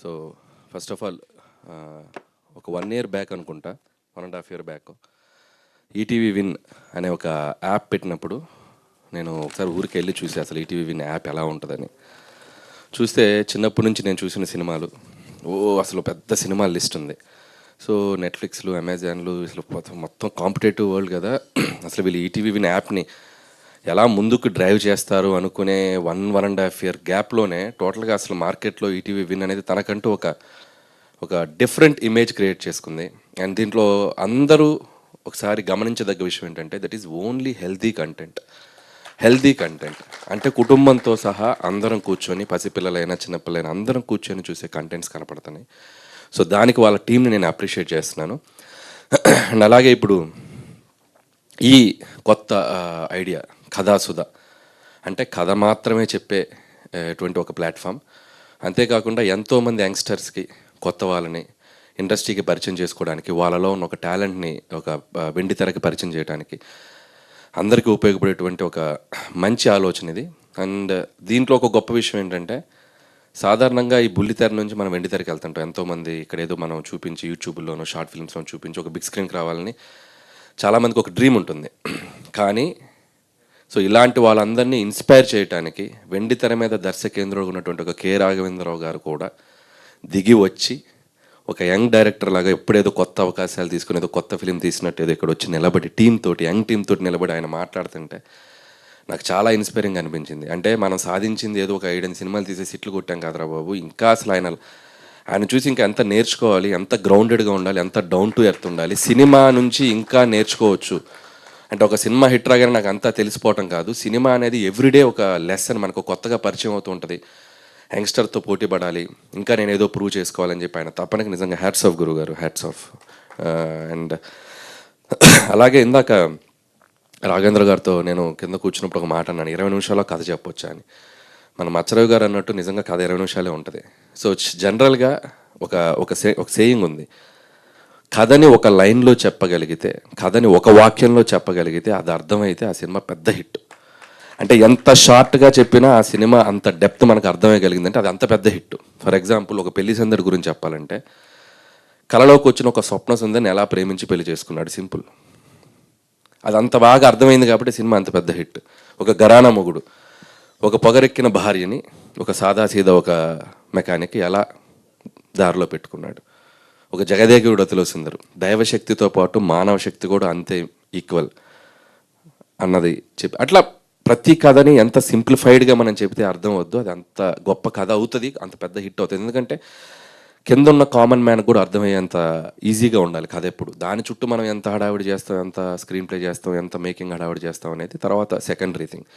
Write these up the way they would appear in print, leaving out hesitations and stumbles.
So first of all ఒక 1 year back అనుకుంటా, 1.5 year back ETV win అనే ఒక యాప్ పెట్టినప్పుడు నేను ఒకసారి ఊరికి వెళ్ళి చూసి అసలు ఈటీవీ విన్ యాప్ ఎలా ఉంటుందని చూస్తే చిన్నప్పటి నుంచి నేను చూసిన సినిమాలు అసలు పెద్ద సినిమాల లిస్ట్ ఉంది. సో నెట్ఫ్లిక్స్లు, అమెజాన్లు అసలు మొత్తం కాంపిటేటివ్ వరల్డ్ కదా. అసలు వీళ్ళు ఈటీవీ విన్ యాప్ని ఎలా ముందుకు డ్రైవ్ చేస్తారు అనుకునే 1.5 year గ్యాప్లోనే టోటల్గా అసలు మార్కెట్లో ఈటీవీ విన్ అనేది తనకంటూ ఒక డిఫరెంట్ ఇమేజ్ క్రియేట్ చేసుకుంది. అండ్ దీంట్లో అందరూ ఒకసారి గమనించదగ్గ విషయం ఏంటంటే that is only healthy content అంటే కుటుంబంతో సహా అందరం కూర్చొని, పసిపిల్లలైనా చిన్నపిల్లలైనా అందరం కూర్చొని చూసే కంటెంట్స్ కనపడుతున్నాయి. సో దానికి వాళ్ళ టీంని నేను అప్రిషియేట్ చేస్తున్నాను. అండ్ అలాగే ఇప్పుడు ఈ కొత్త ఐడియా కథాసుధ అంటే కథ మాత్రమే చెప్పేటువంటి ఒక ప్లాట్ఫామ్. అంతేకాకుండా ఎంతోమంది యంగ్స్టర్స్కి, కొత్త వాళ్ళని ఇండస్ట్రీకి పరిచయం చేసుకోవడానికి, వాళ్ళలో ఉన్న ఒక టాలెంట్ని ఒక వెండి తెరకి పరిచయం చేయడానికి అందరికీ ఉపయోగపడేటువంటి ఒక మంచి ఆలోచన ఇది. అండ్ దీంట్లో ఒక గొప్ప విషయం ఏంటంటే సాధారణంగా ఈ బుల్లితెర నుంచి మనం వెండి తెరకి వెళ్తుంటాం. ఎంతోమంది ఇక్కడ ఏదో మనం చూపించి యూట్యూబ్లోనో షార్ట్ ఫిల్మ్స్లో చూపించి ఒక బిగ్ స్క్రీన్కి రావాలని చాలామందికి ఒక డ్రీమ్ ఉంటుంది. కానీ సో ఇలాంటి వాళ్ళందరినీ ఇన్స్పైర్ చేయడానికి వెండి తెర మీద దర్శకేంద్రుడు ఉన్నటువంటి ఒక కె రాఘవేంద్రరావు గారు కూడా దిగి వచ్చి ఒక యంగ్ డైరెక్టర్ లాగా ఎప్పుడేదో కొత్త అవకాశాలు తీసుకుని ఏదో కొత్త ఫిలిం తీసినట్టు ఏదో ఇక్కడ వచ్చి నిలబడి యంగ్ టీమ్ తోటి నిలబడి ఆయన మాట్లాడుతుంటే నాకు చాలా ఇన్స్పైరింగ్ అనిపించింది. అంటే మనం సాధించింది ఏదో ఒక 5 సినిమాలు తీసేసి ఇట్లు కొట్టాం కదరా బాబు, ఇంకా అసలు ఆయన చూసి ఇంకా ఎంత నేర్చుకోవాలి, ఎంత గ్రౌండెడ్గా ఉండాలి, ఎంత డౌన్ టు ఎర్త్ ఉండాలి, సినిమా నుంచి ఇంకా నేర్చుకోవచ్చు. అంటే ఒక సినిమా హిట్ రాగానే నాకు అంతా తెలిసిపోవటం కాదు, సినిమా అనేది ఎవ్రీడే ఒక లెసన్ మనకు కొత్తగా పరిచయం అవుతూ ఉంటుంది. యంగ్స్టర్తో పోటీ పడాలి, ఇంకా నేను ఏదో ప్రూవ్ చేసుకోవాలని చెప్పి ఆయన తప్పనకి నిజంగా హ్యాట్స్ ఆఫ్ గురుగారు, హ్యాట్స్ ఆఫ్. అండ్ అలాగే ఇందాక రాఘవేంద్ర గారితో నేను కింద కూర్చున్నప్పుడు ఒక మాట అన్నాను, 20 నిమిషాల్లో కథ చెప్పొచ్చా అని. మన మచ్చరావు గారు అన్నట్టు నిజంగా కథ 20 నిమిషాలే ఉంటుంది. సో జనరల్గా ఒక సేయింగ్ ఉంది, కథని ఒక లైన్లో చెప్పగలిగితే, కథని ఒక వాక్యంలో చెప్పగలిగితే, అది అర్థమైతే ఆ సినిమా పెద్ద హిట్. అంటే ఎంత షార్ట్గా చెప్పినా ఆ సినిమా అంత డెప్త్ మనకు అర్థమయ్యగలిగిందంటే అది అంత పెద్ద హిట్. ఫర్ ఎగ్జాంపుల్ ఒక పెళ్లి సందడి గురించి చెప్పాలంటే, కళలోకి వచ్చిన ఒక స్వప్న సుందరిని ఎలా ప్రేమించి పెళ్లి చేసుకున్నాడు, సింపుల్. అది అంత బాగా అర్థమైంది కాబట్టి సినిమా అంత పెద్ద హిట్. ఒక ఘరానా మొగుడు ఒక పొగరెక్కిన భార్యని ఒక సాదాసీదా ఒక మెకానిక్ ఎలా దారిలో పెట్టుకున్నాడు. ఒక జగదేగుడు అతిలో సుందరు, దైవశక్తితో పాటు మానవ శక్తి కూడా అంతే ఈక్వల్ అన్నది చెప్పి, అట్లా ప్రతి కథని ఎంత సింప్లిఫైడ్గా మనం చెబితే అర్థం అవద్దు, అది అంత గొప్ప కథ అవుతుంది, అంత పెద్ద హిట్ అవుతుంది. ఎందుకంటే కింద ఉన్న కామన్ మ్యాన్ కూడా అర్థమయ్యేంత ఈజీగా ఉండాలి కథ. ఎప్పుడు దాని చుట్టూ మనం ఎంత హడావిడి చేస్తాం, ఎంత స్క్రీన్ ప్లే చేస్తాం, ఎంత మేకింగ్ హడావిడి చేస్తాం అనేది తర్వాత సెకండరీ థింగ్.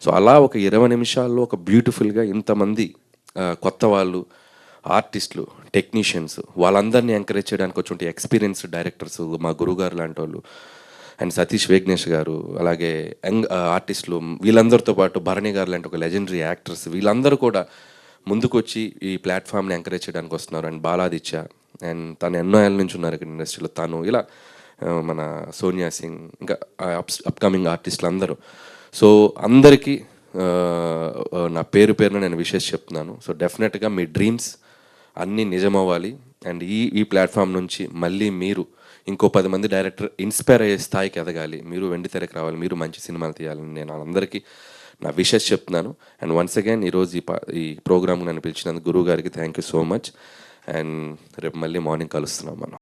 సో అలా ఒక 20 నిమిషాల్లో ఒక బ్యూటిఫుల్గా ఇంతమంది కొత్త వాళ్ళు, ఆర్టిస్టులు, టెక్నీషియన్స్, వాళ్ళందరినీ ఎంకరేజ్ చేయడానికి వచ్చి ఎక్స్పీరియన్స్ డైరెక్టర్స్, మా గురుగారు లాంటి వాళ్ళు, అండ్ సతీష్ వేగ్నేష్ గారు, అలాగే యంగ్ ఆర్టిస్టులు, వీళ్ళందరితో పాటు భరణి గారు లాంటి ఒక లెజెండరీ యాక్టర్స్, వీళ్ళందరూ కూడా ముందుకు వచ్చి ఈ ప్లాట్ఫామ్ని ఎంకరేజ్ చేయడానికి వస్తున్నారు. అండ్ బాలాదిత్య, అండ్ తను ఎన్నో ఏళ్ళ నుంచి ఉన్నారు ఇక్కడ ఇండస్ట్రీలో, తను ఇలా మన సోనియా సింగ్, ఇంకా అప్కమింగ్ ఆర్టిస్టులు అందరూ. సో అందరికీ నా పేరున నేను విషెస్ చెప్తున్నాను. సో డెఫినెట్గా మీ డ్రీమ్స్ అన్నీ నిజమవ్వాలి. అండ్ ఈ ప్లాట్ఫామ్ నుంచి మళ్ళీ మీరు ఇంకో 10 మంది డైరెక్టర్ ఇన్స్పైర్ అయ్యే స్థాయికి ఎదగాలి, మీరు వెండి తెరకు రావాలి, మీరు మంచి సినిమాలు తీయాలని నేను అందరికీ నా విషెస్ చెప్తున్నాను. అండ్ వన్స్ అగైన్ ఈరోజు ఈ ప్రోగ్రామ్కి నన్ను పిలిచినందుకు గురువు గారికి thank you so much. And రేపు మళ్ళీ మార్నింగ్ కలుస్తున్నాం మనం.